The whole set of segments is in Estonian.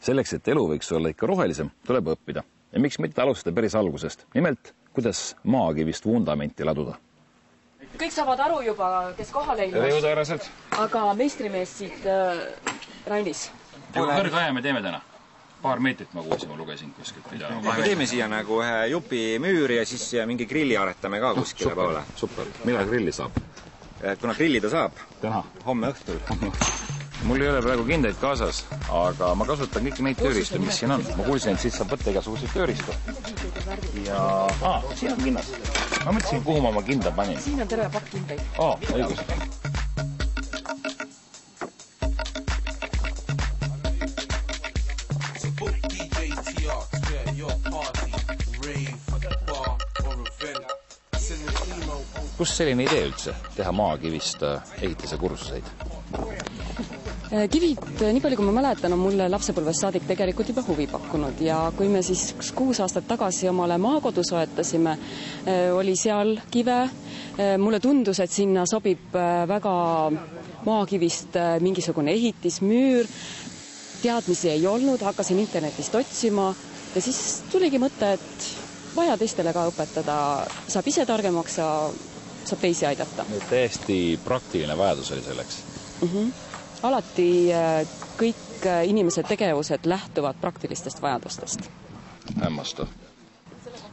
Selleks, et elu võiks olla ikka rohelisem, tuleb õppida. Ja miks mitte alustada päris algusest? Nimelt, kuidas maakivist vundamenti laduda. Kõik saavad aru juba, kes kohale ilmas. Aga meistrimees siit Rainis. Kõrge aja me teeme täna. Paar meetrit ma kuulsin, ma lugesin kuskilt. Me teeme siia nagu ühe jupi müüri ja siis mingi grilli aretame ka kuskile poole. Super. Millal grilli saab? Kuna grillida saab? Täna. Homme õhtul. Mul ei ole praegu kindaid kaasas, aga ma kasutan kõiki neid tööriistu, mis siin on. Ma kuulsin, et siis saab võtta igasuguseid tööriistu. Ja... siin on kinnas. Ma mõtlesin, kuhu ma oma kinda panin. Siin on terve pakk kindaid. Õigus. Kust selline idee üldse teha maakivist ehitise kursuseid? Kivid, nii palju kui ma mäletan, on mulle lapsepõlvest saadik tegelikult juba huvi pakkunud ja kui me siis 6 aastat tagasi omale maakodu soetasime, oli seal kive. Mulle tundus, et sinna sobib väga maakivist mingisugune ehitismüür. Teadmisi ei olnud, hakkasin internetist otsima ja siis tuligi mõte, et vaja teistele ka õpetada. Saab ise targemaks ja saab teisi aidata. Täiesti praktiline vajadus oli selleks. Alati kõik inimese tegevused lähtuvad praktilistest vajadustest. Hämmastav.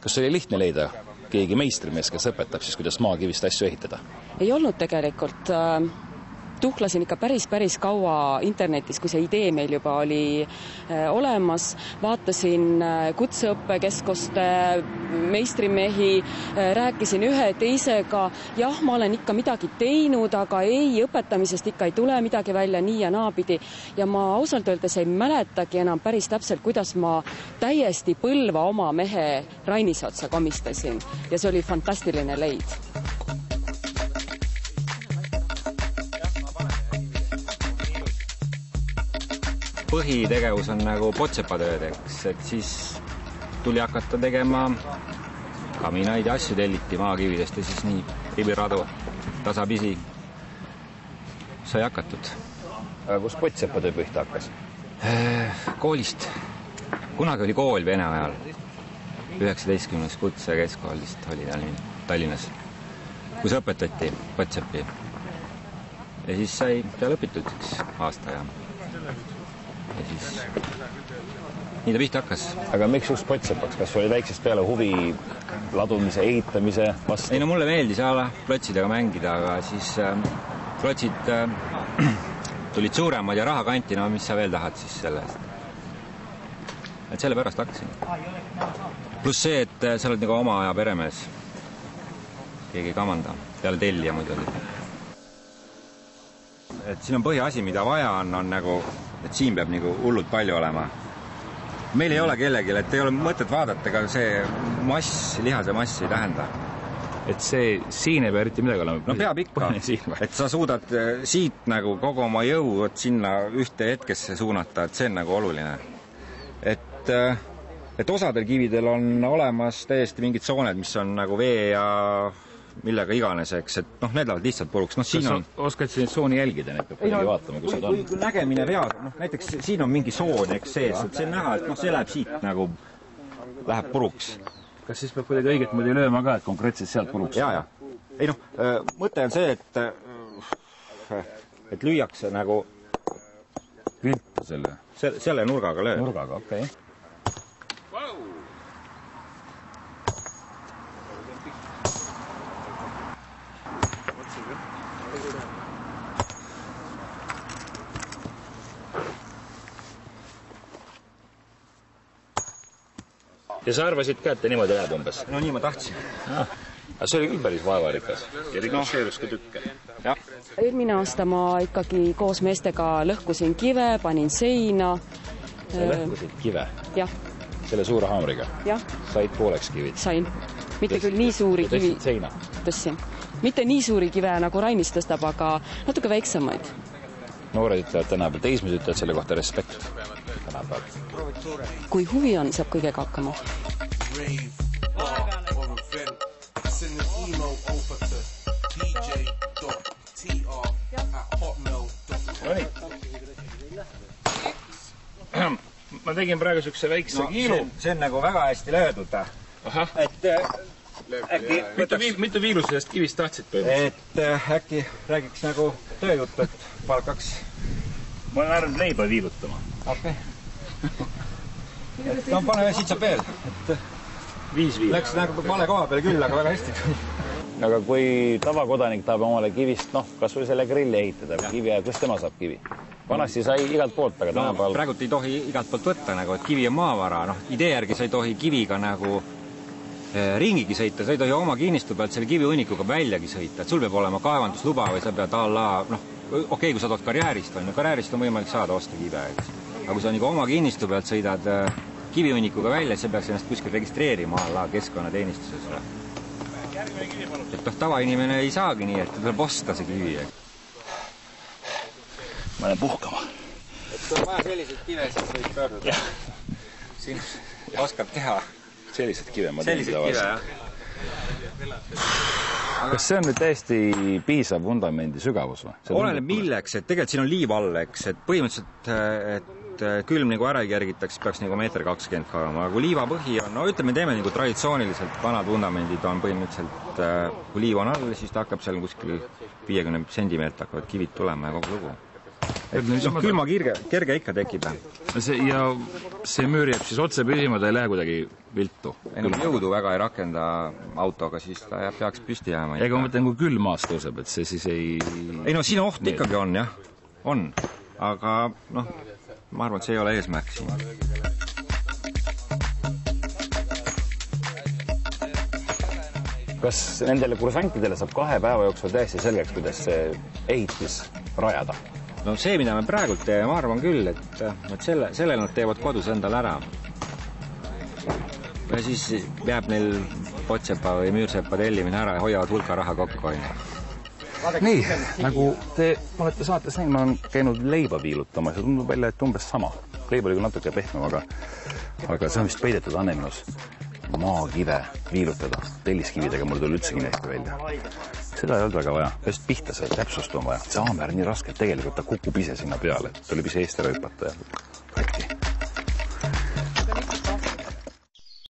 Kas oli lihtne leida keegi meistrimees, kes õpetab siis, kuidas maakivist asju ehitada? Ei olnud tegelikult. Tuhlasin ikka päris kaua internetis, kui see idee meil juba oli olemas. Vaatasin kutseõppekeskuste meistrimehi, rääkisin ühe teisega. Jah, ma olen ikka midagi teinud, aga ei, õpetamisest ikka ei tule midagi välja nii ja naapidi. Ja ma ausalt öeldes ei mäletagi enam päris täpselt, kuidas ma täiesti Põlva oma mehe Rainis otsa komistasin. Ja see oli fantastiline leid. Põhitegevus on nagu potsepatöödeks, et siis tuli hakata tegema kaminaid ja asju telliti maakividest ja siis nii ribiradu tasapisi sai hakatud. Aga kus potsepatöö pihta hakkas? Koolist. Kunagi oli kool Vene ajal. 19. kutse keskkoolist oli Tallinnas, kus õpetati potsepi. Ja siis sai seal õpitud 1 aasta ja siis nii ta pihta hakkas. Aga miks just potsepaks? Kas oli väiksest peale huvi ladumise, ehitamise vastu? Ei, no mulle meeldis plotsidega mängida, aga siis plotsid tulid suuremad ja raha kanti, no mis sa veel tahad siis sellest. Et selle pärast hakkasin. Pluss see, et sa oled nagu oma aja peremees. Keegi ei kamanda. Peale tellija muidugi. Et siin on põhiasi, mida vaja on nagu, et siin peab nagu hullult palju olema. Meil ei ole kellegil, et ei ole mõtet vaadata, ega see mass, lihase mass ei tähenda. Et see siin ei pea eriti midagi olema. No peab ikka, et sa suudad siit nagu kogu oma jõu sinna ühte hetkesse suunata, et see on nagu oluline. Et osadel kividel on olemas täiesti mingid sooned, mis on nagu vee ja millega iganes, eks, et noh, need lähevad lihtsalt puruks. No, siin on... Oskad siin sooni jälgida, need peab kuidagi vaatama, kus nad on? Kui nägemine veas, noh, näiteks siin on mingi soon, eks sees, et see on näha, et noh, see läheb siit nagu, läheb puruks. Kas siis peab kuidagi õiget mõdi lööma ka, et konkreetselt sealt puruks? Ja. Ei noh, mõte on see, et lüüakse nagu... Viltu selle? Selle nurgaga löö. Nurgaga, okei. Ja sa arvasid ka, et ta niimoodi läheb umbes? No nii ma tahtsin. Aga see oli küll päris vaevarikas. Ja rikosheerus ka tükke. Jah. Eelmine aasta ma ikkagi koos meestega lõhkusin kive, panin seina. Sa lõhkusid kive? Jah. Selle suure haamriga? Jah. Said pooleks kivid? Sain. Mitte küll nii suuri kivi. Tõstsid seina? Tõstsin. Mitte nii suuri kive nagu Rainis tõstab, aga natuke väiksemaid. Noored ütlevad tänapäeval, teismed ütlevad selle kohta respekt. Tänapäeval. Kui huvi on, saab kõigega hakkama. ma tegin praegu sükse väikse kiilu. See on nagu väga hästi löödud. Et äkki... Mitu viilu sellest kivist tahtsid põhimõtteliselt? Et äkki räägiks nagu tööjuttu, et palkaks... Ma olen arvanud leiba viilutama. Okei. No pane siit saab veel. Viis viilu. Läks nagu vale koha peale küll, aga väga hästi. Aga kui tavakodanik tahab omale kivist, kas või selle grilli ehitada, kivi ja kus tema saab kivi? Vanasti sai igalt poolt, aga tänapäeval... Praegult ei tohi igalt poolt võtta, et kivi on maavara. Idee järgi sa ei tohi kiviga nagu ringigi sõita, sa ei tohi oma kinnistu pealt selle kivihunnikuga väljagi sõita. Et sul peab olema kaevandusluba või sa pead okei, kui sa tood karjäärist, karjäärist on võimalik saada osta kive. Aga kui sa nagu oma kinnistu pealt sõidad kivihunnikuga välja, siis sa peaks ennast kuskil registreerima keskkonnateenistuses. Et tavainimene ei saagi nii, et tuleb osta see kivi. Ma olen puhkama. Et kui on vaja selliseid kive, siis võid pöörduda. Siin oskab teha. Sellised kive ma teen tavaliselt. Kas see on nüüd täiesti piisav vundamendi sügavus või? Oleneb milleks, et tegelikult siin on liiv all, eks, et põhimõtteliselt, et külm nagu ära kergitakse, peaks nagu 1,20 m kaevama, aga kui liiva põhi on, ütleme, teeme nagu traditsiooniliselt, vanad vundamendid on põhimõtteliselt, kui liiv on all, siis ta hakkab seal kuskil 50 centimeetrit hakkavad kivid tulema ja kogu lugu. Külma kerge ikka tekib. Ja see müür jääb siis otse püsima, ta ei lähe kuidagi viltu? Jõudu väga ei rakenda autoga, siis ta peaks püsti jääma. Ega ma mõtlen, kui külm maast tõuseb, et see siis ei... Ei, siin oht ikkagi on, jah. On. Aga, ma arvan, et see ei ole eesmärk siin. Kas nendele kursantidele saab 2 päeva jooksul täiesti selgeks, kuidas see ehitis rajada? No see, mida me praegult teeme, ma arvan küll, et sellel nad teevad kodus endal ära. Ja siis jääb neil potsepa või müürsepa tellimine ära ja hoiavad hulka raha kokku. Nii, nagu te olete saates näinud, ma olen käinud leiba viilutama ja see tundub välja, et umbes sama. Leib oli küll natuke pehmem, aga see on vist peidetud anneminus. Maakive viilutada. Telliskividega mul tuli üldse kindlasti välja. Seda ei olnud väga vaja. Just pihta see täpsust on vaja. See haamer on nii raske, et tegelikult ta kukub ise sinna peale. Ta oli ise eest ära hüpata ja